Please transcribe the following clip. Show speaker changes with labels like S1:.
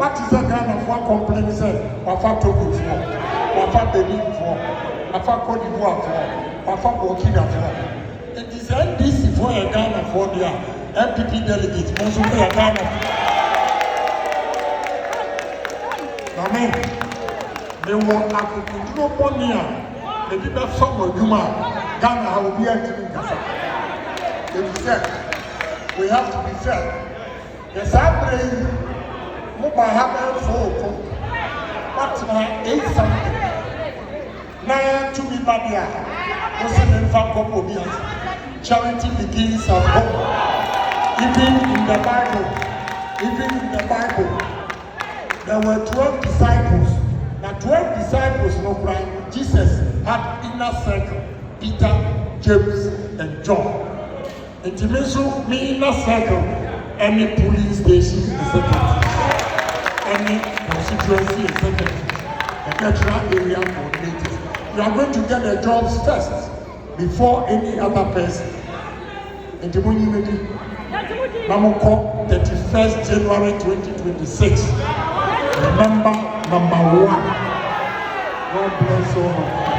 S1: What is a Ghana for complaining? Wafa Togo for, Wafa Benin for, Wafa Cote d'Ivoire for, Wafa Burkina for. It is NDC for a Ghana for their MPP delegates. Most of the Ghana. Amen. They want to do Ponia. They did not song Juma. Ghana will be active in Gaza. They be said, we have to be fair. The Sabre, Mubarak, Foko, but 8 something. Now to be Badia, Muslim Fanko, charity begins at home. Even in the Bible, there were 12 disciples. Now 12 disciples, no crime. Jesus had inner circle, Peter, James, and John. And to me inner circle. Any police station executive, any constituency executive, a veteran area coordinator. You are going to get the jobs first before any other person. In the Munimedi, Namoko, 31st January 2026. Remember number 1. God bless all of you.